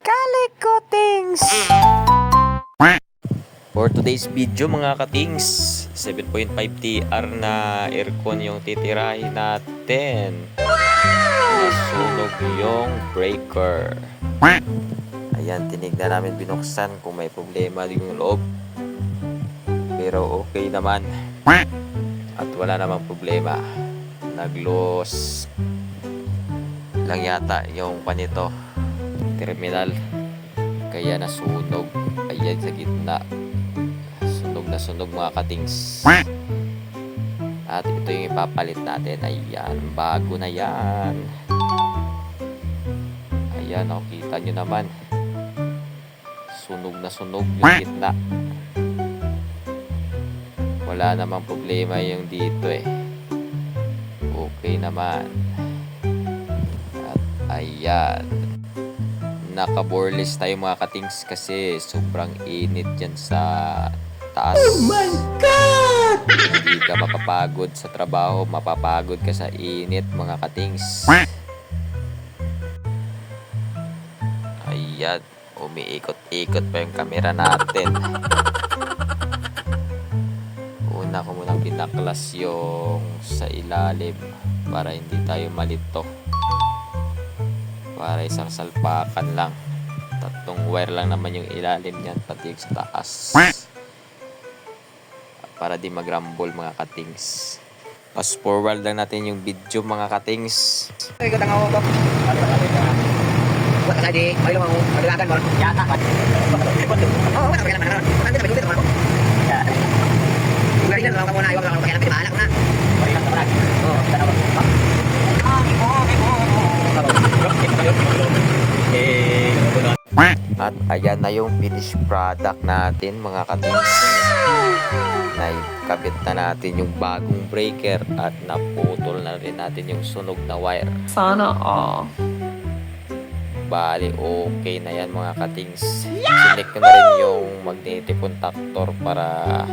Kalikotings! For today's video mga katings, 7.5 TR na aircon yung titirahin natin. Nasunog yung breaker. Ayan, tinignan namin, binuksan kung may problema yung loob. Pero okay naman. At wala namang problema. Nag-loss lang yata yung panito terminal. Kaya nasunog. Ayan sa gitna. Sunog na sunog mga katings. At ito yung ipapalit natin. Ayan, bago na yan. Ayan, o, kita nyo naman. Sunog na sunog yung gitna. Wala namang problema yung dito eh. Okay naman. At ayan. Naka-boreless tayo mga katings kasi sobrang init dyan sa taas. Oh my God! Hindi ka makapagod sa trabaho, mapapagod ka sa init mga katings. Ayan, umiikot-ikot pa yung camera natin. Una ko munang binaklas yung sa ilalim para hindi tayo malito. Para isang salpakan lang. 3 wire lang naman yung ilalim niyan, pati yung sa taas. Para di mag-rumble mga katings. Fast forward lang natin yung video mga katings. Ikot ang ako ko. Buat kasi di, may lumang maglagan mo. Yata. Oo, wala ka naman. Hindi na may dito mo. Kung ganyan lang muna, iwag lang kaya natin mahalak na. Barilan ka parang. Oo, tanaw. At ayan na yung finished product natin mga katings. Naikabit na natin yung bagong breaker at naputol na rin natin yung sunog na wire. Sana all. Bali, okay na yan mga katings. Sinik ko na rin yung magnetic contactor para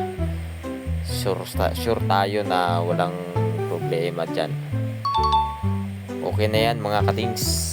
sure tayo na walang problema dyan. Okay na yan mga katings.